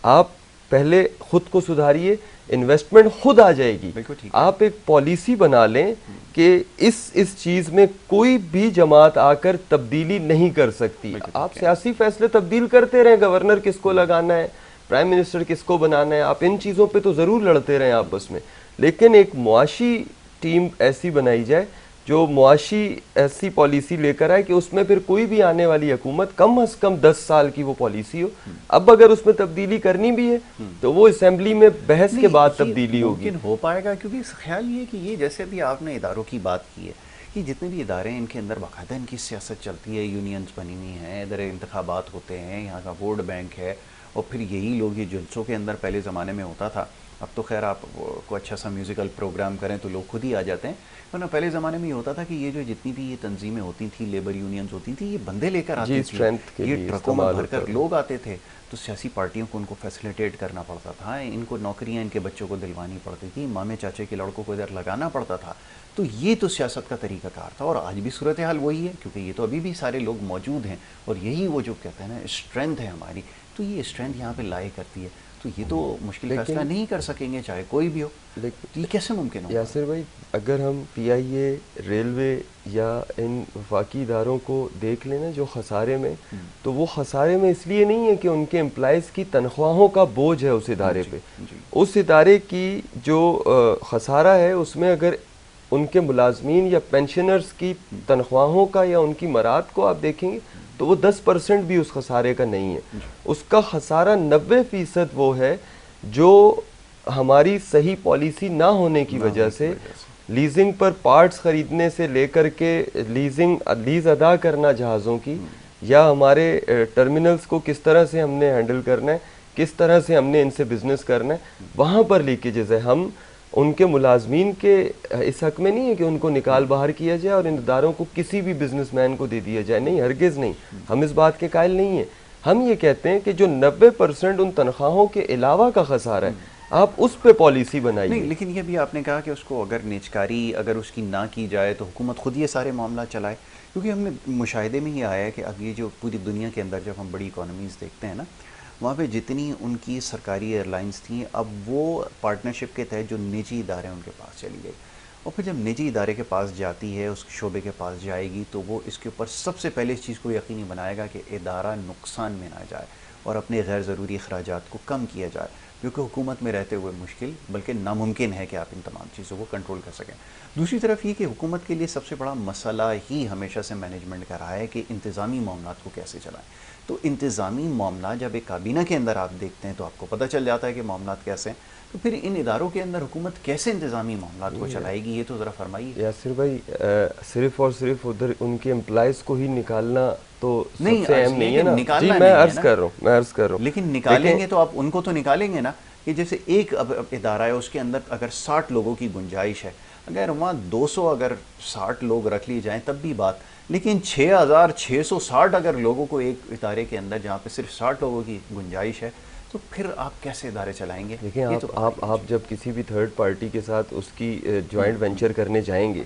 آپ پہلے خود کو سدھاریے، انویسٹمنٹ خود آ جائے گی. آپ ایک پالیسی بنا لیں کہ اس چیز میں کوئی بھی جماعت آ کر تبدیلی نہیں کر سکتی. آپ سیاسی فیصلے تبدیل کرتے رہیں، گورنر کس کو لگانا ہے، پرائم منسٹر کس کو بنانا ہے، آپ ان چیزوں پہ تو ضرور لڑتے رہیں آپس میں، لیکن ایک معاشی ٹیم ایسی بنائی جائے جو معاشی ایسی پالیسی لے کر آئے کہ اس میں پھر کوئی بھی آنے والی حکومت کم از کم 10 سال کی وہ پالیسی ہو. اب اگر اس میں تبدیلی کرنی بھی ہے تو وہ اسمبلی میں بحث کے بعد تبدیلی ہوگی. ممکن ہو پائے گا، کیونکہ خیال یہ کہ یہ جیسے بھی آپ نے اداروں کی بات کی ہے، یہ جتنے بھی ادارے ہیں ان کے اندر باقاعدہ ان کی سیاست چلتی ہے، یونینز بنی ہوئی ہیں، ادھر انتخابات ہوتے ہیں، یہاں کا ووٹ بینک ہے، اور پھر یہی لوگ یہ جلسوں کے اندر پہلے زمانے میں ہوتا تھا. اب تو خیر آپ کو اچھا سا میوزیکل پروگرام کریں تو لوگ خود ہی آ جاتے ہیں، ورنہ پہلے زمانے میں یہ ہوتا تھا کہ یہ جو جتنی بھی یہ تنظیمیں ہوتی تھیں، لیبر یونینز ہوتی تھیں، یہ بندے لے کر آتی تھیں، یہ ٹرکوں میں بھر کر لوگ آتے تھے، تو سیاسی پارٹیوں کو ان کو فیسیلیٹیٹ کرنا پڑتا تھا، ان کو نوکریاں ان کے بچوں کو دلوانی پڑتی تھی، مامے چاچے کے لڑکوں کو ادھر لگانا پڑتا تھا. تو یہ تو سیاست کا طریقہ کار تھا، اور آج بھی صورتحال وہی ہے، کیونکہ یہ تو ابھی بھی سارے لوگ موجود ہیں، اور یہی وہ جو کہتے ہیں نا اسٹرینتھ ہے ہماری، تو یہ اسٹرینتھ یہاں پہ لائے کرتی ہے. تو یہ تو مشکل فیصلہ نہیں کر سکیں گے چاہے کوئی بھی ہو. تو یہ کیسے ممکن ہو؟ یاسر بھائی، اگر ہم پی آئی اے، ریلوے یا ان وفاقی اداروں کو دیکھ لیں نا جو خسارے میں، تو وہ خسارے میں اس لیے نہیں ہے کہ ان کے امپلائز کی تنخواہوں کا بوجھ ہے اس ادارے پہ. اس ادارے کی جو خسارہ ہے اس میں اگر ان کے ملازمین یا پینشنرز کی تنخواہوں کا یا ان کی مراعات کو آپ دیکھیں گے تو وہ 10% بھی اس خسارے کا نہیں ہے. اس کا خسارہ 90% وہ ہے جو ہماری صحیح پالیسی نہ ہونے کی وجہ سے لیزنگ پر پارٹس خریدنے سے لے کر کے لیز ادا کرنا جہازوں کی، یا ہمارے ٹرمینلز کو کس طرح سے ہم نے ہینڈل کرنا ہے، کس طرح سے ہم نے ان سے بزنس کرنا ہے، وہاں پر لیکیجز ہے. ہم ان کے ملازمین کے اس حق میں نہیں ہے کہ ان کو نکال باہر کیا جائے اور ان اداروں کو کسی بھی بزنس مین کو دے دیا جائے، نہیں، ہرگز نہیں، ہم اس بات کے قائل نہیں ہیں. ہم یہ کہتے ہیں کہ جو 90% ان تنخواہوں کے علاوہ کا خسارہ ہے آپ اس پہ پالیسی بنائیے. نہیں، لیکن یہ بھی آپ نے کہا کہ اس کو اگر نیچکاری اگر اس کی نہ کی جائے تو حکومت خود یہ سارے معاملات چلائے، کیونکہ ہم نے مشاہدے میں یہ آیا ہے کہ اب یہ جو پوری دنیا کے اندر جب ہم بڑی اکانومیز دیکھتے ہیں نا، وہاں پہ جتنی ان کی سرکاری ایئر لائنس تھیں اب وہ پارٹنرشپ کے تحت جو نجی ادارے ان کے پاس چلی گئی، اور پھر جب نجی ادارے کے پاس جاتی ہے، اس شعبے کے پاس جائے گی، تو وہ اس کے اوپر سب سے پہلے اس چیز کو یقینی بنائے گا کہ ادارہ نقصان میں نہ جائے اور اپنے غیر ضروری اخراجات کو کم کیا جائے، جو کہ حکومت میں رہتے ہوئے مشکل بلکہ ناممکن ہے کہ آپ ان تمام چیزوں کو کنٹرول کر سکیں. دوسری طرف یہ کہ حکومت کے لیے سب سے بڑا مسئلہ ہی ہمیشہ سے مینجمنٹ کا رہا ہے کہ انتظامی معاملات کو کیسے چلائیں. تو انتظامی معاملات جب ایک کابینہ کے اندر آپ دیکھتے ہیں تو آپ کو پتہ چل جاتا ہے کہ معاملات کیسے ہیں، تو پھر ان اداروں کے اندر حکومت کیسے انتظامی معاملات کو چلائے گی، یہ تو ذرا فرمائیے. یاسر بھائی، صرف اور صرف ادھر ان کے امپلائز کو ہی نکالنا تو سب سے اہم نہیں ہے نا. جی، میں عرض کر رہا ہوں لیکن نکالیں گے تو آپ ان کو تو نکالیں گے نا، کہ جیسے ایک ادارہ ہے اس کے اندر اگر 60 لوگوں کی گنجائش ہے، اگر وہاں 200 اگر 60 لوگ رکھ لیے جائیں تب بھی بات، لیکن 6660 اگر لوگوں کو ایک ادارے کے اندر جہاں پہ صرف 60 لوگوں کی گنجائش ہے، تو پھر آپ کیسے ادارے چلائیں گے؟ دیکھیں، آپ جب کسی بھی تھرڈ پارٹی کے ساتھ اس کی جوائنٹ وینچر کرنے جائیں گے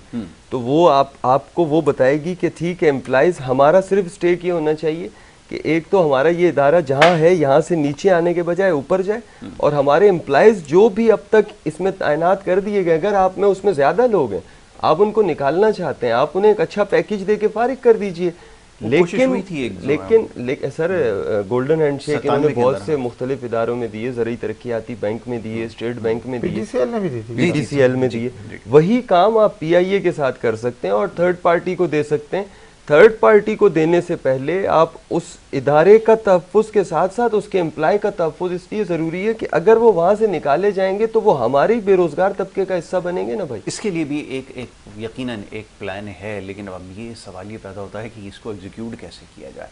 تو وہ آپ کو وہ بتائے گی کہ ٹھیک ہے، امپلائز ہمارا صرف اسٹیک یہ ہونا چاہیے کہ ایک تو ہمارا یہ ادارہ جہاں ہے یہاں سے نیچے آنے کے بجائے اوپر جائے، اور ہمارے امپلائز جو بھی اب تک اس میں تعینات کر دیے گئے، اگر آپ میں اس میں زیادہ لوگ ہیں، آپ ان کو نکالنا چاہتے ہیں، آپ انہیں ایک اچھا پیکیج دے کے فارغ کر دیجئے. لیکن سر، گولڈن ہینڈ شیک انہوں نے بہت سے مختلف اداروں میں دیے، زرعی ترقیاتی بینک میں دیے، اسٹیٹ بینک میں دیے، پی ٹی سی ایل میں دیے. وہی کام آپ پی آئی اے کے ساتھ کر سکتے ہیں اور تھرڈ پارٹی کو دے سکتے ہیں. تھرڈ پارٹی کو دینے سے پہلے آپ اس ادارے کا تحفظ کے ساتھ ساتھ اس کے امپلائی کا تحفظ اس لیے ضروری ہے کہ اگر وہ وہاں سے نکالے جائیں گے تو وہ ہمارے بے روزگار طبقے کا حصہ بنیں گے نا بھائی. اس کے لیے بھی ایک یقیناً ایک پلان ہے، لیکن اب یہ سوال یہ پیدا ہوتا ہے کہ اس کو ایگزیکیوٹ کیسے کیا جائے،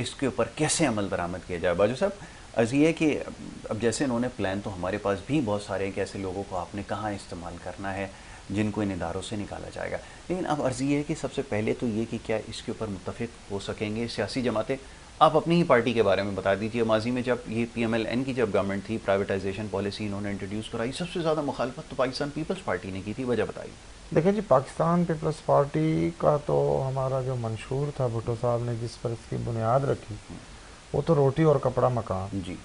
اس کے اوپر کیسے عمل درآمد کیا جائے. باجو صاحب، عرض یہ ہے کہ اب جیسے انہوں نے پلان تو ہمارے پاس بھی بہت سارے ہیں کہ ایسے لوگوں کو آپ نے کہاں استعمال کرنا ہے جن کو ان اداروں سے نکالا جائے گا، لیکن اب عرض یہ ہے کہ سب سے پہلے تو یہ کہ کیا اس کے اوپر متفق ہو سکیں گے سیاسی جماعتیں. آپ اپنی ہی پارٹی کے بارے میں بتا دیجیے، ماضی میں جب یہ پی ایم ایل این کی جب گورنمنٹ تھی، پرائیویٹائزیشن پالیسی انہوں نے انٹروڈیوس کرائی، سب سے زیادہ مخالفت تو پاکستان پیپلز پارٹی نے کی تھی. وجہ بتائیے. دیکھیں جی، پاکستان پیپلز پارٹی کا تو ہمارا جو منشور تھا، بھٹو صاحب نے جس پر اس کی بنیاد رکھی، وہ تو روٹی اور کپڑا مکان جی،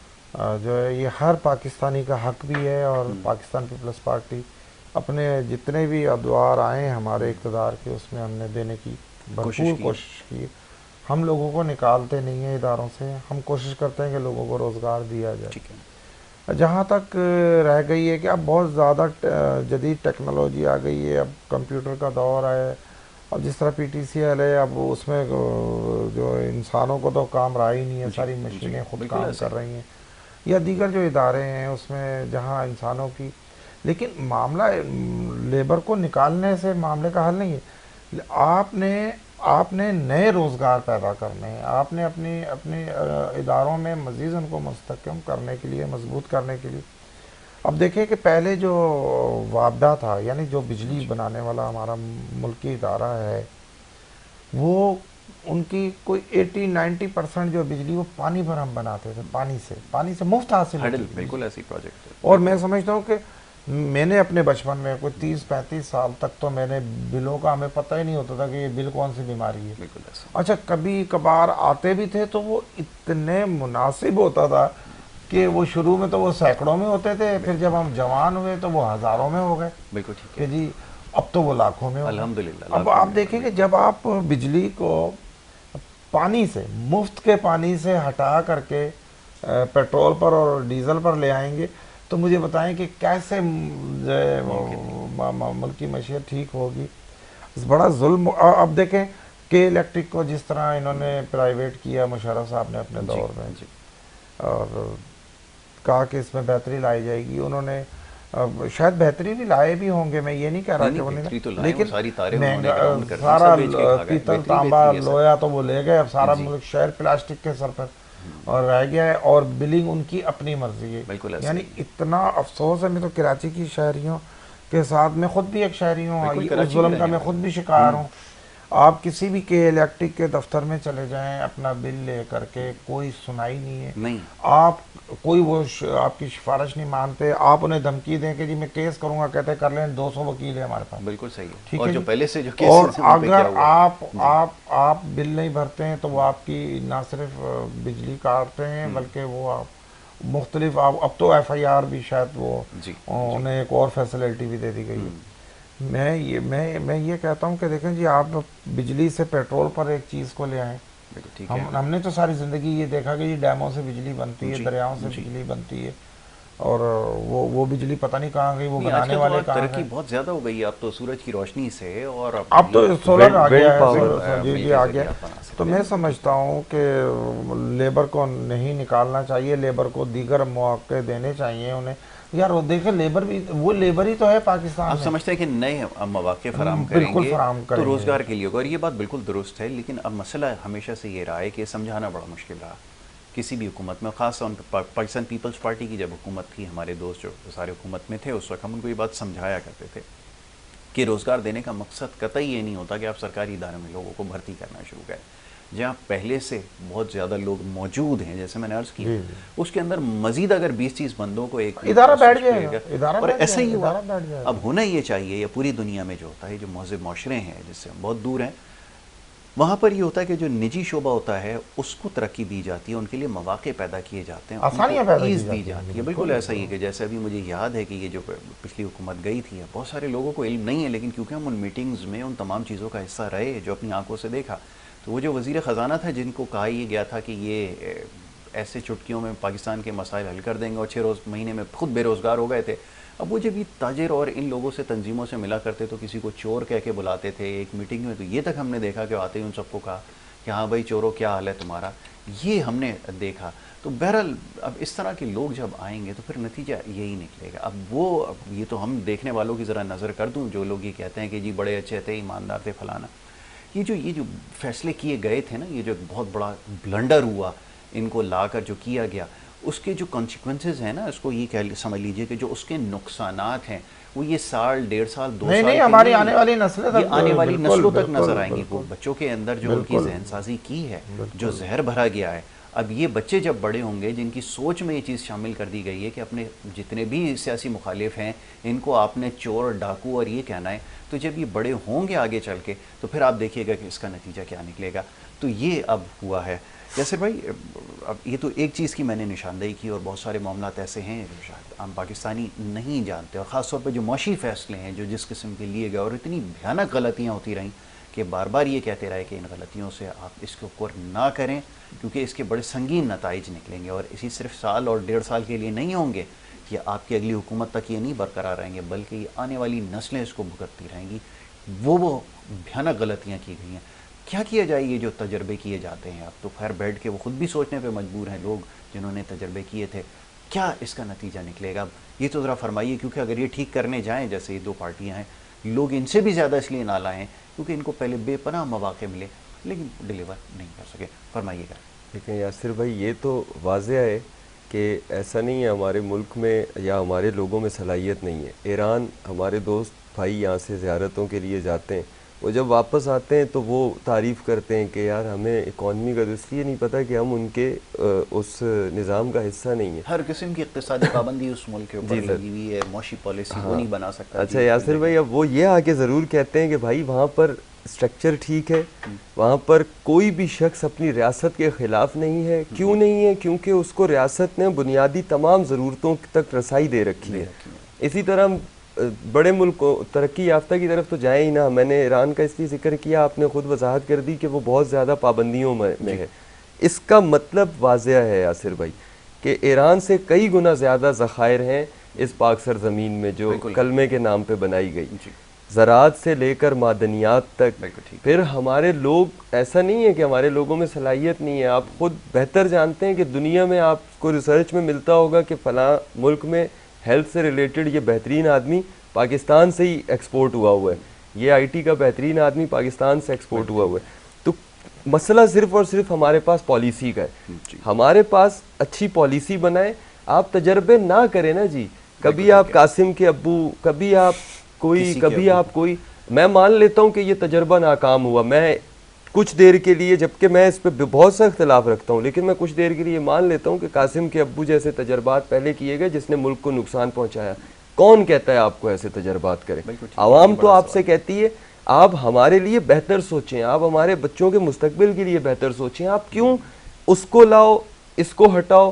جو ہے یہ ہر پاکستانی کا حق بھی ہے. اور پاکستان پیپلز پارٹی اپنے جتنے بھی ادوار آئے ہیں ہمارے اقتدار کے، اس میں ہم نے دینے کی بھرپور کوشش کی. ہم لوگوں کو نکالتے نہیں ہیں اداروں سے، ہم کوشش کرتے ہیں کہ لوگوں کو روزگار دیا جائے. جہاں تک رہ گئی ہے کہ اب بہت زیادہ جدید ٹیکنالوجی آ گئی ہے، اب کمپیوٹر کا دور ہے، اب جس طرح PTCL ہے، اب اس میں جو انسانوں کو تو کام رہا ہی نہیں ہے، ساری مشینیں خود کام کر رہی ہیں، یا دیگر جو ادارے ہیں اس میں جہاں انسانوں کی، لیکن معاملہ لیبر کو نکالنے سے معاملے کا حل نہیں ہے. آپ نے نئے روزگار پیدا کرنے ہیں، آپ نے اپنے اداروں میں مزید ان کو مستحکم کرنے کے لیے، مضبوط کرنے کے لیے. اب دیکھیں کہ پہلے جو وابڈہ تھا، یعنی جو بجلی بنانے والا ہمارا ملکی ادارہ ہے، وہ ان کی کوئی 80-90% جو بجلی وہ پانی پر ہم بناتے تھے، پانی سے مفت حاصل ہوتی تھی. بالکل ایسی پروجیکٹ ہے. اور میں سمجھتا ہوں کہ میں نے اپنے بچپن میں کوئی 30-35 سال تک تو میں نے بلوں کا ہمیں پتہ ہی نہیں ہوتا تھا کہ یہ بل کون سی بیماری ہے. بالکل ایسا. اچھا کبھی کبھار آتے بھی تھے تو وہ اتنے مناسب ہوتا تھا کہ وہ شروع میں تو وہ سینکڑوں میں ہوتے تھے، پھر جب ہم جوان ہوئے تو وہ ہزاروں میں ہو گئے. بالکل ٹھیک کہ ہے. جی اب تو وہ لاکھوں میں ہو گئے. الحمدللہ. اب آپ دیکھیں کہ جب آپ بجلی کو پانی سے، مفت کے پانی سے ہٹا کر کے پیٹرول پر اور ڈیزل پر لے آئیں گے تو مجھے بتائیں کہ کیسے ملک کی معیشت ٹھیک ہوگی. بڑا ظلم. اب دیکھیں کہ الیکٹرک کو جس طرح انہوں نے پرائیویٹ کیا مشرف صاحب نے اپنے دور میں، اور کہا کہ اس میں بہتری لائی جائے گی. انہوں نے شاید بہتری بھی لائے بھی ہوں گے، میں یہ نہیں کہہ رہا کہ وہ نہیں، لیکن سارا پیتل تانبا لویا تو وہ لے گئے. اب سارا ملک شہر پلاسٹک کے سر پر اور رہ گیا ہے، اور بلنگ ان کی اپنی مرضی ہے. یعنی اتنا افسوس ہے. میں تو کراچی کی شہریوں کے ساتھ، میں خود بھی ایک شہری ہوں، اس ظلم کا میں خود بھی شکار ہوں. آپ کسی بھی کے الیکٹرک کے دفتر میں چلے جائیں اپنا بل لے کر کے، کوئی سنائی نہیں ہے. آپ کوئی وہ آپ کی سفارش نہیں مانتے. آپ انہیں دھمکی دیں کہ جی میں کیس کروں گا، کہتے کر لیں، 200 وکیل ہے ہمارے پاس. بالکل صحیح ہے. ٹھیک اور ہے جو جی. پہلے سے جو اور کیسز اگر آپ بل نہیں بھرتے ہیں تو وہ آپ کی نہ صرف بجلی کاٹتے ہیں بلکہ وہ آپ مختلف، اب تو FIR بھی شاید وہ انہیں ایک اور فیسلٹی بھی دے دی گئی ہے. میں یہ کہتا ہوں کہ دیکھیں جی، آپ بجلی سے پیٹرول پر ایک چیز کو لے آئیں. ہم نے تو ساری زندگی یہ دیکھا کہ جی ڈیموں سے بجلی بنتی ہے، دریاؤں سے بجلی بنتی ہے، اور وہ بجلی پتہ نہیں کہاں گئی، وہ بنانے والے کہاں گئے. ترقی بہت زیادہ ہو گئی. اب تو سورج کی روشنی سے، اور اب تو سولر آ گیا ہے. جی آ گیا. تو میں سمجھتا ہوں کہ لیبر کو نہیں نکالنا چاہیے، لیبر کو دیگر مواقع دینے چاہیے انہیں. یار وہ دیکھیں لیبر بھی، وہ لیبر ہی تو ہے پاکستان میں. آپ سمجھتے ہیں کہ نئے مواقع فراہم کریں گے تو روزگار کے لیے ہوگا، اور یہ بات بالکل درست ہے. لیکن اب مسئلہ ہمیشہ سے یہ رہا ہے کہ سمجھانا بڑا مشکل رہا کسی بھی حکومت میں، خاص طور پر پاکستان پیپلز پارٹی کی جب حکومت تھی. ہمارے دوست جو سارے حکومت میں تھے اس وقت، ہم ان کو یہ بات سمجھایا کرتے تھے کہ روزگار دینے کا مقصد قطعی یہ نہیں ہوتا کہ آپ سرکاری ادارے میں لوگوں کو بھرتی کرنا شروع کریں. جہاں پہلے سے بہت زیادہ لوگ موجود ہیں، جیسے میں نے عرض کیا، اس کے اندر مزید اگر 20-30 بندوں کو ایک ادارہ بیٹھ جائے گا، اور ایسا ہی ہوا. اب ہونا یہ چاہیے، یا پوری دنیا میں جو ہوتا ہے، جو مہذب معاشرے ہیں جس سے ہم بہت دور ہیں، وہاں پر یہ ہوتا ہے کہ جو نجی شعبہ ہوتا ہے اس کو ترقی دی جاتی ہے، ان کے لیے مواقع پیدا کیے جاتے ہیں، آسانیاں پیدا دی جاتی ہے. بالکل ایسا ہی ہے کہ جیسے ابھی مجھے یاد ہے کہ یہ جو پچھلی حکومت گئی تھی، بہت سارے لوگوں کو علم نہیں ہے، لیکن کیونکہ ہم ان میٹنگز میں ان تمام چیزوں کا حصہ رہے، جو اپنی آنکھوں سے دیکھا، تو وہ جو وزیر خزانہ تھا جن کو کہا یہ گیا تھا کہ یہ ایسے چٹکیوں میں پاکستان کے مسائل حل کر دیں گے، اور 6 مہینے میں خود بے روزگار ہو گئے تھے. اب وہ جب یہ تاجر اور ان لوگوں سے تنظیموں سے ملا کرتے تو کسی کو چور کہہ کے بلاتے تھے ایک میٹنگ میں، تو یہ تک ہم نے دیکھا کہ آتے ہی ان سب کو کہا کہ ہاں بھائی چورو کیا حال ہے تمہارا، یہ ہم نے دیکھا. تو بہرحال اب اس طرح کے لوگ جب آئیں گے تو پھر نتیجہ یہی نکلے گا. اب یہ تو ہم دیکھنے والوں کی ذرا نظر کر دوں، جو لوگ یہ کہتے ہیں کہ جی بڑے اچھے تھے، ایماندار تھے، فلانا، یہ جو فیصلے کیے گئے تھے نا، یہ جو بہت بڑا بلنڈر ہوا ان کو لا کر جو کیا گیا، اس کے جو کانسیکوینسز ہیں نا، اس کو یہ سمجھ لیجئے کہ جو اس کے نقصانات ہیں وہ یہ 1.5 سال 2 سال نہیں ہماری آنے والی نسلیں یہ آنے والی نسلوں تک نظر آئیں گی. وہ بچوں کے اندر جو ان کی ذہن سازی کی ہے، جو زہر بھرا گیا ہے، اب یہ بچے جب بڑے ہوں گے جن کی سوچ میں یہ چیز شامل کر دی گئی ہے کہ اپنے جتنے بھی سیاسی مخالف ہیں ان کو آپ نے چور، ڈاکو اور یہ کہنا ہے، تو جب یہ بڑے ہوں گے آگے چل کے تو پھر آپ دیکھیے گا کہ اس کا نتیجہ کیا نکلے گا. تو یہ اب ہوا ہے. یاسر بھائی، اب یہ تو ایک چیز کی میں نے نشاندہی کی، اور بہت سارے معاملات ایسے ہیں جو شاید عام پاکستانی نہیں جانتے، اور خاص طور پہ جو معاشی فیصلے ہیں جو جس قسم کے لیے گئے، اور اتنی بھیانک غلطیاں ہوتی رہیں کہ بار بار یہ کہتے رہے کہ ان غلطیوں سے آپ اس کے اوپر نہ کریں کیونکہ اس کے بڑے سنگین نتائج نکلیں گے، اور اسی صرف سال اور 1.5 سال کے لیے نہیں ہوں گے. یہ آپ کی اگلی حکومت تک یہ نہیں برقرار رہیں گے، بلکہ یہ آنے والی نسلیں اس کو بھگتتی رہیں گی. وہ بھیانک غلطیاں کی گئی ہیں. کیا کیا جائے؟ یہ جو تجربے کیے جاتے ہیں اب تو خیر بیٹھ کے وہ خود بھی سوچنے پہ مجبور ہیں لوگ جنہوں نے تجربے کیے تھے. کیا اس کا نتیجہ نکلے گا؟ یہ تو ذرا فرمائیے، کیونکہ اگر یہ ٹھیک کرنے جائیں جیسے یہ دو پارٹیاں ہیں، لوگ ان سے بھی زیادہ اس لیے نالاں ہیں کیونکہ ان کو پہلے بے پناہ مواقع ملے لیکن ڈیلیور نہیں کر سکے. فرمائیے گا. لیکن یاسر بھائی یہ تو واضح ہے کہ ایسا نہیں ہے ہمارے ملک میں یا ہمارے لوگوں میں صلاحیت نہیں ہے. ایران ہمارے دوست بھائی یہاں سے زیارتوں کے لیے جاتے ہیں، وہ جب واپس آتے ہیں تو وہ تعریف کرتے ہیں کہ یار ہمیں اکانومی کا اس لیے نہیں پتہ کہ ہم ان کے اس نظام کا حصہ نہیں ہیں. ہر قسم کی اقتصادی پابندی اس ملک کے اوپر لگی ہوئی ہے، معاشی پالیسی وہ نہیں بنا سکتا. اچھا یاسر بھائی، اب وہ یہ آ کے ضرور کہتے ہیں کہ بھائی وہاں پر اسٹرکچر ٹھیک ہے، وہاں پر کوئی بھی شخص اپنی ریاست کے خلاف نہیں ہے. کیوں نہیں ہے؟ کیونکہ اس کو ریاست نے بنیادی تمام ضرورتوں تک رسائی دے رکھی ہے. اسی طرح ہم بڑے ملک کو ترقی یافتہ کی طرف تو جائیں ہی نہ. میں نے ایران کا اس لیے ذکر کیا، آپ نے خود وضاحت کر دی کہ وہ بہت زیادہ پابندیوں میں ہے. اس کا مطلب واضح ہے یاسر بھائی کہ ایران سے کئی گنا زیادہ ذخائر ہیں اس پاک سرزمین میں جو کلمے کے نام پہ بنائی گئی، زراعت سے لے کر معدنیات تک. پھر ہمارے لوگ، ایسا نہیں ہے کہ ہمارے لوگوں میں صلاحیت نہیں ہے. آپ خود بہتر جانتے ہیں کہ دنیا میں آپ کو ریسرچ میں ملتا ہوگا کہ فلاں ملک میں ہیلتھ سے ریلیٹڈ یہ بہترین آدمی پاکستان سے ہی ایکسپورٹ ہوا ہوا ہے، یہ آئی ٹی کا بہترین آدمی پاکستان سے ایکسپورٹ ہوا ہوا ہے. تو مسئلہ صرف اور صرف ہمارے پاس پالیسی کا ہے. ہمارے پاس اچھی پالیسی بنائے. آپ تجربے نہ کریں نا جی. کبھی آپ قاسم کے ابو، کبھی آپ کوئی، کبھی آپ کوئی. میں مان لیتا ہوں کہ یہ تجربہ ناکام ہوا. میں کچھ دیر کے لیے، جبکہ میں اس پہ بہت سا اختلاف رکھتا ہوں، لیکن میں کچھ دیر کے لیے مان لیتا ہوں کہ قاسم کے ابو جیسے تجربات پہلے کیے گئے جس نے ملک کو نقصان پہنچایا. کون کہتا ہے آپ کو ایسے تجربات کریں؟ عوام تو آپ سے کہتی ہے آپ ہمارے لیے بہتر سوچیں، آپ ہمارے بچوں کے مستقبل کے لیے بہتر سوچیں. آپ کیوں اس کو لاؤ، اس کو ہٹاؤ،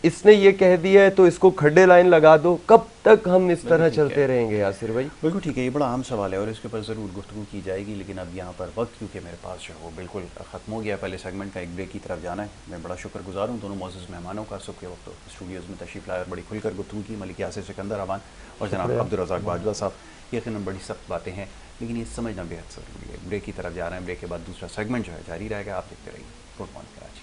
اس نے یہ کہہ دیا ہے تو اس کو کھڈے لائن لگا دو. کب تک ہم اس طرح چلتے رہیں گے یاسر بھائی؟ بالکل ٹھیک ہے. یہ بڑا عام سوال ہے اور اس کے اوپر ضرور گفتگو کی جائے گی، لیکن اب یہاں پر وقت کیونکہ میرے پاس جو ہے وہ بالکل ختم ہو گیا. پہلے سیگمنٹ کا ایک بریک کی طرف جانا ہے. میں بڑا شکر گزار ہوں دونوں معزز مہمانوں کا، صبح کے وقت اسٹوڈیوز میں تشریف لائے اور بڑی کھل کر گفتگو کی. ملک یاسر سکندر امان اور جناب عبدالرزاق باجوہ صاحب. یقیناً بڑی سخت باتیں ہیں لیکن یہ سمجھنا بے حد ضروری ہے. بریک کی طرف جا رہے ہیں، بریک کے بعد دوسرا سیگمنٹ جو ہے جاری رہے گا. آپ دیکھتے رہیے. Good morning Karachi.